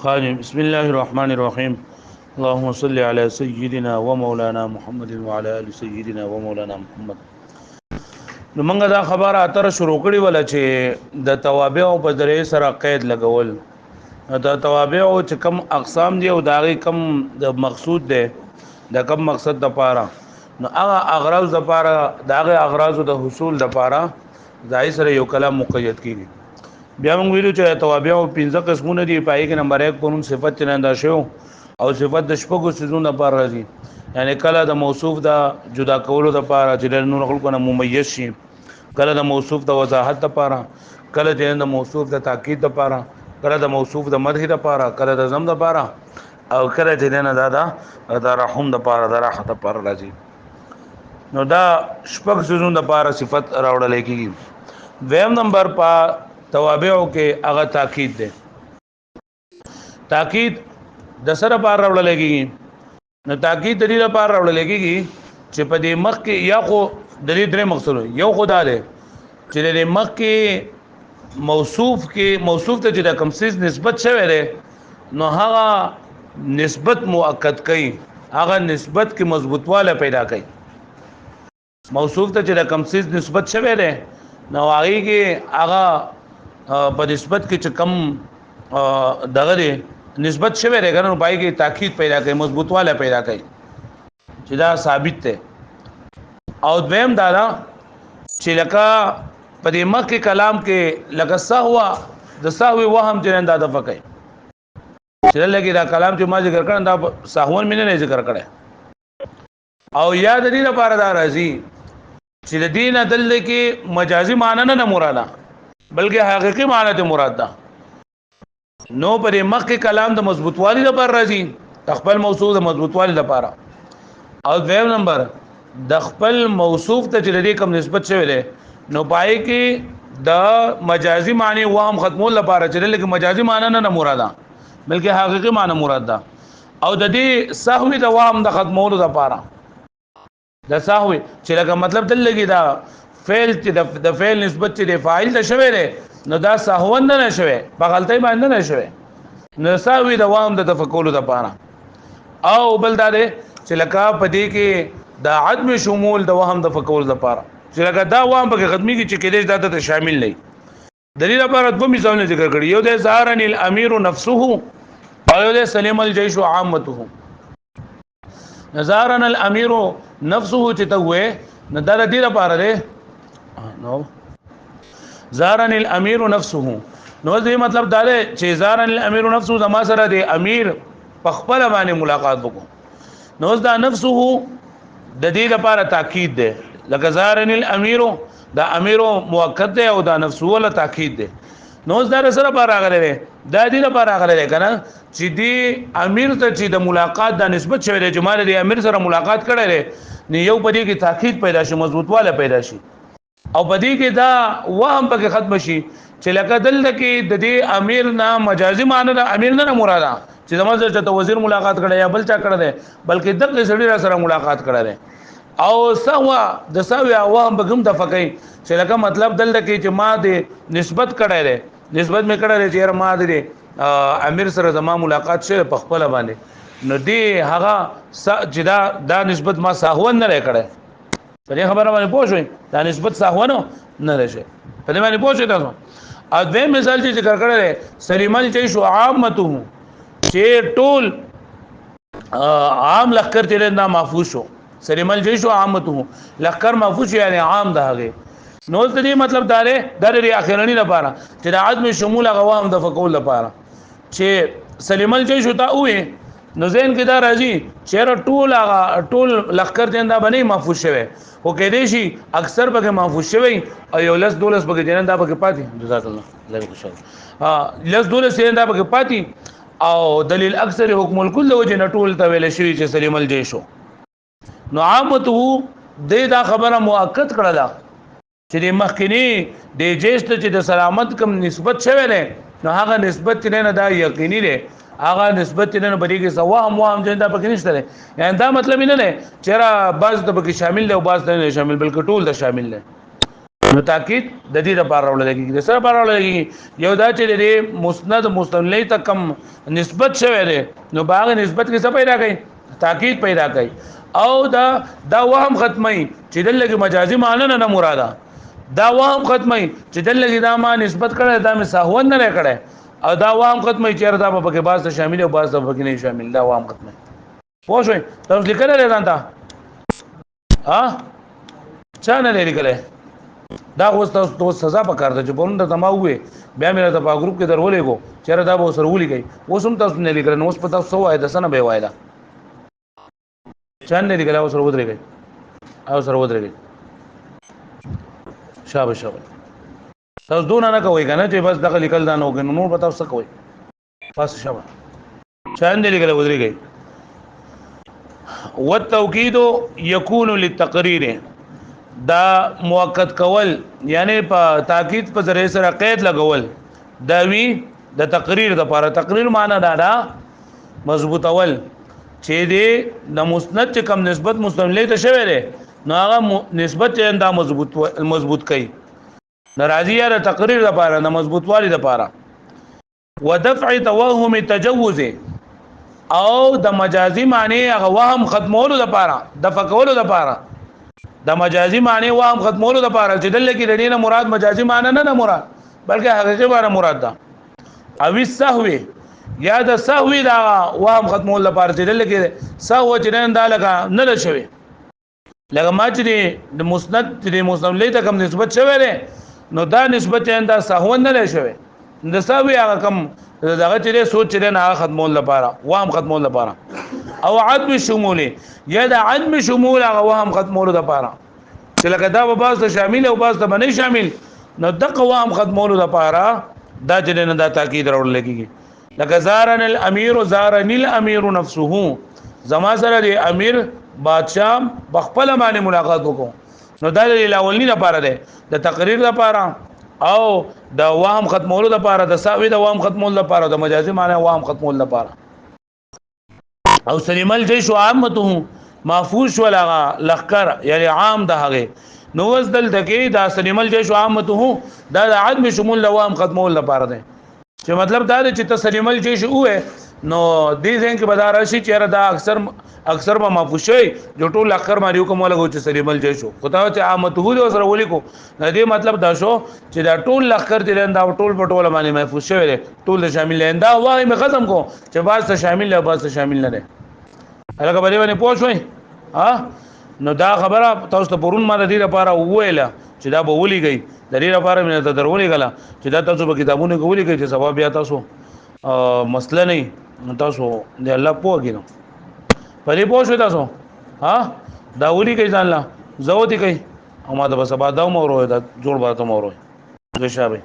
خاني بسم الله الرحمن الرحيم اللهم صل على سيدنا ومولانا محمد وعلى ال سيدنا ومولانا محمد. نو موږ دا خبره اتر شروع کړې ولا چې د توابع په درې سره قید لګول د توابع او چې کم اقسام دي او داغي کم د مقصود ده د کم مقصد د پاره نو هغه اغراض د پاره داغه اغراض د حصول د پاره ځای سره یو کلام مقید کیږي. بیا موږ ویلو چې توابع او 15 قسمونه دي پای کې نمبر 1 پرون صفت نه شو او صفت د شپږو سيزونو پر راځي یعنی کله د موصوف د جدا کولو د پاره چې نور خلکو نه ممیز شي، کله د موصوف د وضاحت د پاره، کله د موصوف د تاکید د پاره، کله د موصوف د مدح د پاره، کله د ضم د پاره او کله چې نه دادا د رحم د پاره د راحت د پاره راځي. نو دا شپږ سيزونو د پاره صفت راوړل کېږي. دویم نمبر په توابعو کې هغه تاکید ده. تاکید د سره بار راوړل کېږي. نو تاکید د دې لپاره راوړل کېږي چې په دې مخ کې یا خو د دې درې مقصد یو خدا ده چې د مخ کې موصوف ته چې د کوم څه نسبت شوی ده نو هغه نسبت مؤکد کوي، هغه نسبت کې مضبوطواله پیدا کوي. موصوف ته چې د کوم څه نسبت شوی ده نو هغه کې هغه په نسبت کې چې کم دغه نسبت شوی دی کنه پای کې تاکید پیدا کوي، مضبوطواله پیدا کوي چې دا ثابت ده. او دویم دا چې لکه په دې مکه کلام کې لکه سهوا د سهوی وهم چې نه د فقای چې لکه دا کلام چې ما ذکر کړم دا سهون مینه نه ذکر کړه او یاد دې لپاره دا راځي چې د دین دل کې مجازي معنی نه مراده بلکې حقيقي معنی ته مراد ده. نو پر مخکې کلام د مضبوطوالي لپاره راځي، خپل موصوف د مضبوطوالي لپاره. او دویم نمبر د خپل موصوف ته چې لري کوم نسبت شوی دی نو پای کې د مجازي معنی وهم ختمول لپاره چې لکه مجازي معنی نه مراد ده بلکې حقيقي معنی مراد ده. او د دې سهوی د وهم د ختمولو لپاره د سهوی چې لکه مطلب دل لګي دا فعل چې د فعل نسبت چې د فاعل ته شوی دی نو دا سهون نه شوی، په غلطۍ باندې نه شوی، نو سهوی د وهم د تفکولو لپاره. او بل دا دی چې لکه پدې کې د عدم شمول د وهم د تفکول لپاره چې لکه دا وهم په ختمي کې چې کېدې د شامل نه. دلیل لپاره دوه مثالونه ذکر کړي، یو د زارن الامیر نفسه او یو د سلیم الجيش عامته. زارن الامیر نفسه چې ته وې نه دا د دې لپاره دی نو زارن الامیر نفسه نو دې مطلب دا دی چې زارن الامیر نفسه زما سره د امیر په خپل باندې ملاقات وکړو نو دا نفسه د دې لپاره تاکید دی لکه زارن الامیر دا امیر مؤکد دی او دا نفسه ولا تاکید دی. نو دا سره پر راغلی دی دا دې لپاره راغلی دی کنه چې دی امیر ته چې د ملاقات د نسبت شوی دی چې مال دی امیر سره ملاقات کړی دی نو یو په دې کې تاکید پیدا شي، مضبوطواله پیدا شي او بدی کې دا وهم پکې ختم شي چې لکه دلته کې د دې امیر نه مجازي معنی د امیر نه مراده چې زموږ ته وزیر ملاقات کړي یا بل چا کړي دي بلکې دغه سړي سره ملاقات کړي دي. او سوا د سوي وهم بګم د فقای چې لکه مطلب دلته کې چې ما دې نسبت کړي دي، نسبت می کړي دي چې ما دې امیر سره زما ملاقات شوه په خپل باندې نو دې هغه جدا دا نسبت ما ساهون نه کړي. په دې خبره باندې پوه شئ دا نسبت ساهونه نه لشي په دې باندې پوه شئ تاسو. او دوی مثال چې ذکر کړل سلیمان چې شو عامته چې ټول عام لخر چې نه محفوظ شو، سلیمان چې شو عامته لخر محفوظ یعنی عام ده هغه. نو دې مطلب دا لري اخرنی لپاره چې د عدم شمول غوام د فقول لپاره چې سلیمان چې شو تا وې نو زین کې دا راځي چې ټول لخر جندا باندې محفوظ شوی او کې دې شي اکثر به محفوظ شوی او یو لس دولس به جندا به پاتې جزاک الله الله خوشاله لس دولس جندا به پاتې او دلیل اکثر حکم الکل وجه نټول ته ویل شوی چې سلیم الجيش نو عامته دې دا خبره مؤکد کړله چې مخکنی د جيش ته چې د سلامت کم نسبت شوی نه نو هغه نسبت نه دا یقیني دی، هغه نسبت نه بری کې سوا هم جندا پکې نشته دی. یعنی دا مطلب نه نه چې را بعض د پکې شامل دی او بعض نه شامل بلکې ټول د شامل دی. نو تاکید د دې لپاره راولېږي د سره لپاره راولېږي یو دا چې د مسند مستملی ته کم نسبت شوی دی نو باغ نسبت کې څه پیدا کوي تاکید پیدا کوي او دا وهم ختمي چې دلته مجازي معنی نه مراده دا وهم ختمي چې دلته دا ما نسبت کړه دا می سهون نه کړه او دا وهم ختمي چې دا په کې باز شامل او باز په کې نه شامل دا وهم ختمي پوه شئ تاسو لیکل لري ځان ته ها چا نه لیکل دا اوس تاسو سزا پکار ده چې پرون د تما وې بیا مې ته په گروپ کې درولې کو چیرې دا به سره ولي کوي اوس هم تاسو نه لیکل نو اوس په تاسو وای د سنه به وایدا چان نه لیکل اوس سره ودرېږي او سره ودرېږي شابه تاسو دونه نه کوي کنه چې بس دغه لیکل دا نه وګنو نور به تاسو کوي پاس شابه چان نه لیکل ودرېږي والتوکید یکون للتقریر دا موقت کول یعنی په تاکید په ذریعہ سره قید لګول دا وی د تقریر د لپاره تقریر معنی دا مضبوطول چې دی د مسند چې کم نسبت مستملی ته شوی دی نو هغه نسبت چې دا مضبوط کوي ناراضی یا تقریر د لپاره د مضبوطوالي د لپاره ودفع توهم التجوز او د مجازي معنی هغه وهم ختمولو د لپاره د فکولو د لپاره د مجازي معنی وهم ختمولو د لپاره چې دلته کې د دې نه مراد مجازي معنی نه مراد بلکې حقیقي معنی مراد ده او السهو یا د سهو دا وهم ختمولو لپاره چې دلته کې سهو چې نه دا لګا نه شوی لکه ما چې د مسند له ته کوم نسبت شوی دی نو دا نسبت یې دا سهو نه شوی د سهو هغه کم دغه چې سوچ چې نه ختمولو لپاره وهم ختمولو لپاره او عدم شمول یا د عدم شمول هغه وهم ختمولو لپاره چې لکه دا به باز ته شامل او باز ته باندې شامل نو دغه وهم ختمولو لپاره دا چې نه دا تاکید راوړل کېږي لکه زارن الامیر زارن الامیر نفسه زما سره د امیر بادشاہ بخپل باندې ملاقات وکړو نو دا د اولنی لپاره ده د تقریر لپاره او د وهم ختمولو لپاره د ساوی د وهم ختمولو لپاره د مجازي معنی وهم ختمولو لپاره او سلیم الجيش عامته محفوظ ولا لخر یعنی عام ده هغه نو وزدل دکې دا سلیم الجيش عامته دا د عدم شمول لوام ختمول لپاره ده چې مطلب دا چې تسلیم الجيش وې نو دې ځین کې بدار شي چې دا اکثر ما محفوظ شي جو ټول لخر ماریو کوم لګو چې سلیم الجيش خو دا چې عامته له سره ولي کو دې مطلب دا شو چې دا ټول لخر دې دا ټول پټول باندې محفوظ شوی ټول شامل لندا وای مې ختم کو چې باز ته شامل له باز ته شامل نه ده هغه باندې پوښوي ها نو دا خبره تاسو ته پرون ما د دې لپاره وویله چې دا به ولېږي د دې لپاره مې ته درولې غلا چې دا تاسو په کتابونو کې ولېږي چې سبب بیا تاسو مسله نه تاسو د الله پوهږئ نو په دې پوښوي تاسو ها دا ولېږي ځان لا زو دي کوي او ما د بس بعد دا مورو دا جوړ باته مورو زه شابه